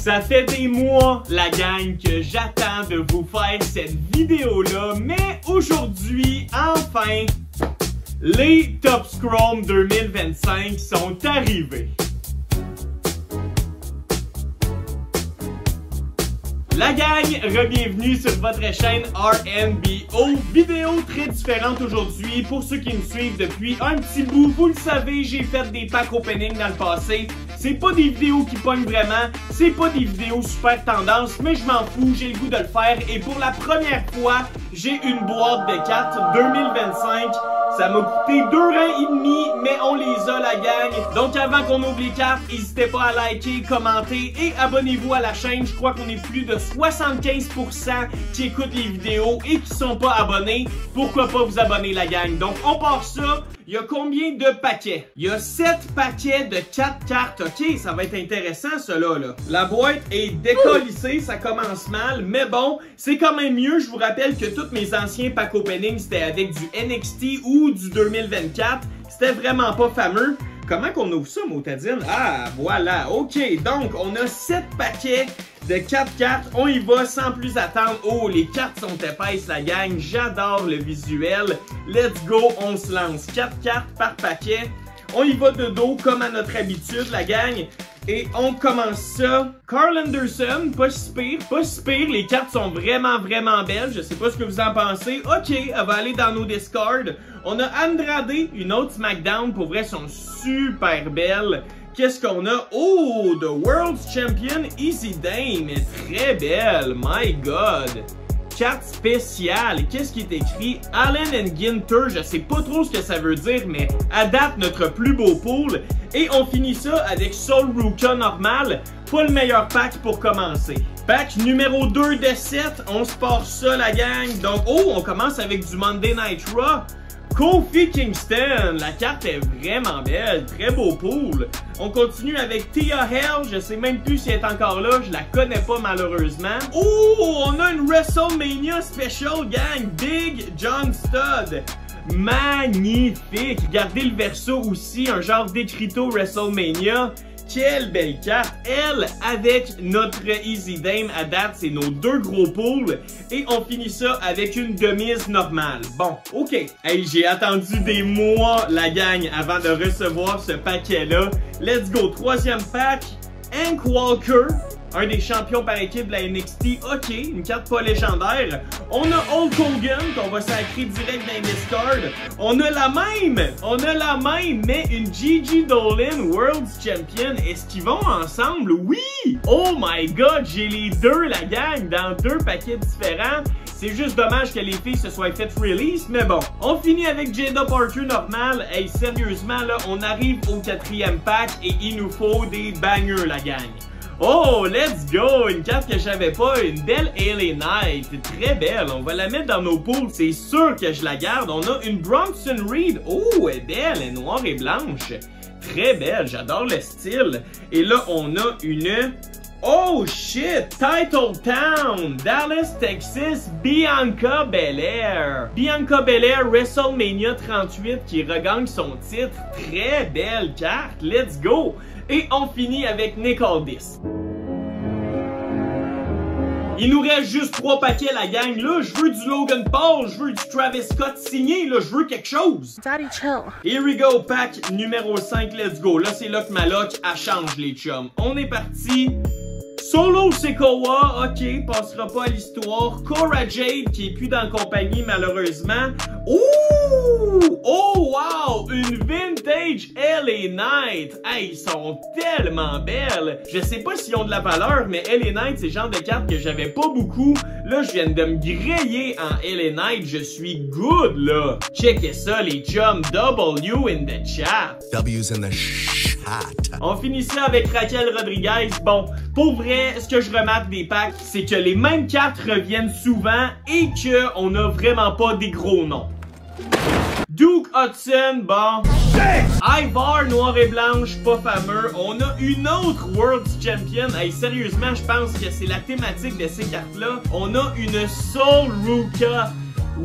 Ça fait des mois, la gang, que j'attends de vous faire cette vidéo-là, mais aujourd'hui, enfin, les Top Scrum 2025 sont arrivés. La gang, re-bienvenue sur votre chaîne RNBO. Vidéo très différente aujourd'hui. Pour ceux qui me suivent depuis un petit bout, vous le savez, j'ai fait des packs opening dans le passé. C'est pas des vidéos qui pognent vraiment, c'est pas des vidéos super tendance, mais je m'en fous, j'ai le goût de le faire. Et pour la première fois, j'ai une boîte de cartes 2025. Ça m'a coûté 2 reins et demi, mais on les a, la gang. Donc avant qu'on ouvre les cartes, n'hésitez pas à liker, commenter et abonnez-vous à la chaîne. Je crois qu'on est plus de 75% qui écoutent les vidéos et qui sont pas abonnés. Pourquoi pas vous abonner, la gang? Donc on part ça. Il y a combien de paquets? Il y a 7 paquets de 4 cartes. Ok, ça va être intéressant, cela là. La boîte est décollissée, ça commence mal, mais bon, c'est quand même mieux. Je vous rappelle que tous mes anciens packs opening, c'était avec du NXT ou du 2024. C'était vraiment pas fameux. Comment qu'on ouvre ça, Motadine? Ah, voilà, ok. Donc, on a 7 paquets de 4 cartes. On y va sans plus attendre. Oh, les cartes sont épaisses, la gang. J'adore le visuel. Let's go, on se lance. 4 cartes par paquet. On y va de dos comme à notre habitude, la gang. Et on commence ça. Carl Anderson, pas si pire, pas si pire. Les cartes sont vraiment belles. Je sais pas ce que vous en pensez. Ok, elle va aller dans nos discards. On a Andrade, une autre SmackDown. Pour vrai, sont super belles. Qu'est-ce qu'on a? Oh, The World's Champion, Easy Dame est très belle. My God. Carte spéciale. Qu'est-ce qui est écrit? Allen and Ginter. Je sais pas trop ce que ça veut dire, mais à date, notre plus beau pool. Et on finit ça avec Soul Ruka normal. Pas le meilleur pack pour commencer. Pack numéro 2 de 7. On se part ça, la gang. Donc, oh, on commence avec du Monday Night Raw. Kofi Kingston, la carte est vraiment belle, très beau pool. On continue avec Thea Hale, je sais même plus si elle est encore là, je la connais pas malheureusement. Oh, on a une WrestleMania Special, gang, Big John Studd. Magnifique, regardez le verso aussi, un genre d'écriteau WrestleMania. Quelle belle carte! Elle, avec notre Easy Dame à date, c'est nos 2 gros pools. Et on finit ça avec une demise normale. Bon, ok. Hey, j'ai attendu des mois, la gang, avant de recevoir ce paquet-là. Let's go! 3e pack. Hank Walker, un des champions par équipe de la NXT. Ok, une carte pas légendaire. On a Hulk Hogan, qu'on va sacrer direct dans les discards. On a la même, mais une Gigi Dolan World's Champion. Est-ce qu'ils vont ensemble? Oui! Oh my God, j'ai les 2, la gang, dans 2 paquets différents. C'est juste dommage que les filles se soient faites release, mais bon. On finit avec Jada Parker normal. Hey, sérieusement, là, on arrive au 4e pack et il nous faut des bangers, la gang. Oh, let's go! Une carte que j'avais pas, une belle LA Knight, très belle. On va la mettre dans nos pools, c'est sûr que je la garde. On a une Bronson Reed. Oh, elle est belle, elle est noire et blanche. Très belle, j'adore le style. Et là, on a une... Oh shit! Title Town! Dallas, Texas, Bianca Belair. Bianca Belair, WrestleMania 38 qui regagne son titre. Très belle carte, let's go! Et on finit avec Nick Aldis. Il nous reste juste 3 paquets, la gang. Là, je veux du Logan Paul, je veux du Travis Scott signé, là, je veux quelque chose. Daddy, chill. Here we go, pack numéro 5, let's go. Là, c'est là que ma lock, elle change, les chums. On est parti. Solo Sikoa, ok, passera pas à l'histoire. Cora Jade, qui est plus dans la compagnie, malheureusement. Ouh! Oh, wow! Une vintage LA Knight. Hey, ils sont tellement belles. Je sais pas s'ils ont de la valeur, mais LA Knight, c'est le genre de carte que j'avais pas beaucoup. Là, je viens de me griller en LA Knight. Je suis good, là. Checkez ça, les chums. W in the chat. W's in the chat. On finit ça avec Raquel Rodriguez. Bon, pour vrai, ce que je remarque des packs, c'est que les mêmes cartes reviennent souvent et qu'on a vraiment pas des gros noms. Duke Hudson, bon. Ivar, noir et blanche, pas fameux. On a une autre World Champion. Hey, sérieusement, je pense que c'est la thématique de ces cartes-là. On a une Soul Ruka.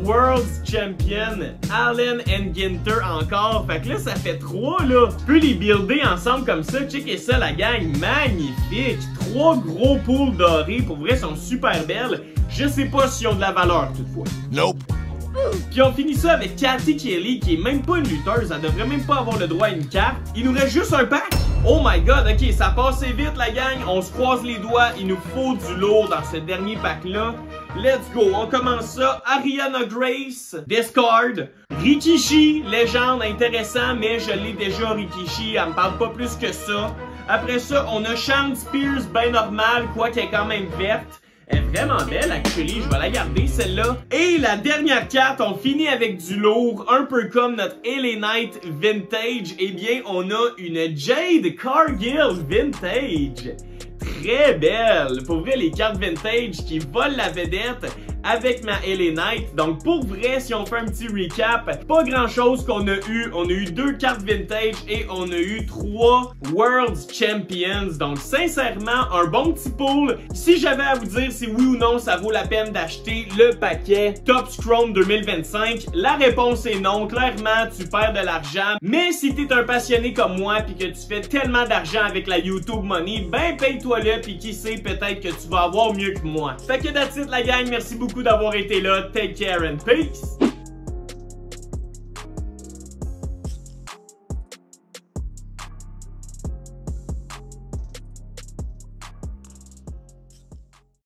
World's Champion, Allen and Ginter encore. Fait que là, ça fait 3 là. Tu peux les builder ensemble comme ça. Checkez ça, la gang. Magnifique. 3 gros poules dorées. Pour vrai, sont super belles. Je sais pas s'ils ont de la valeur, toutefois. Nope. Puis on finit ça avec Cathy Kelly, qui est même pas une lutteuse. Elle devrait même pas avoir le droit à une carte. Il nous reste juste un pack. Oh my god, ok, ça passe vite la gang. On se croise les doigts. Il nous faut du lourd dans ce dernier pack-là. Let's go, on commence ça. Ariana Grace, Discard. Rikishi, légende, intéressant, mais je l'ai déjà Rikishi, elle me parle pas plus que ça. Après ça, on a Shawn Spears, ben normal, quoi qu'elle est quand même verte. Elle est vraiment belle, actually, je vais la garder celle-là. Et la dernière carte, on finit avec du lourd, un peu comme notre LA Knight Vintage. Eh bien, on a une Jade Cargill Vintage. Très belle! Pour vrai, les cartes vintage qui volent la vedette avec ma LA Knight. Donc pour vrai, si on fait un petit recap, pas grand chose qu'on a eu. On a eu 2 cartes vintage et on a eu 3 World's Champions. Donc sincèrement, un bon petit pool. Si j'avais à vous dire si oui ou non ça vaut la peine d'acheter le paquet Top Scrum 2025, la réponse est non. Clairement, tu perds de l'argent. Mais si t'es un passionné comme moi puis que tu fais tellement d'argent avec la YouTube Money, ben paye-toi là puis qui sait, peut-être que tu vas avoir mieux que moi. Fait que that's it la gang, merci beaucoup d'avoir été là. Take care and peace!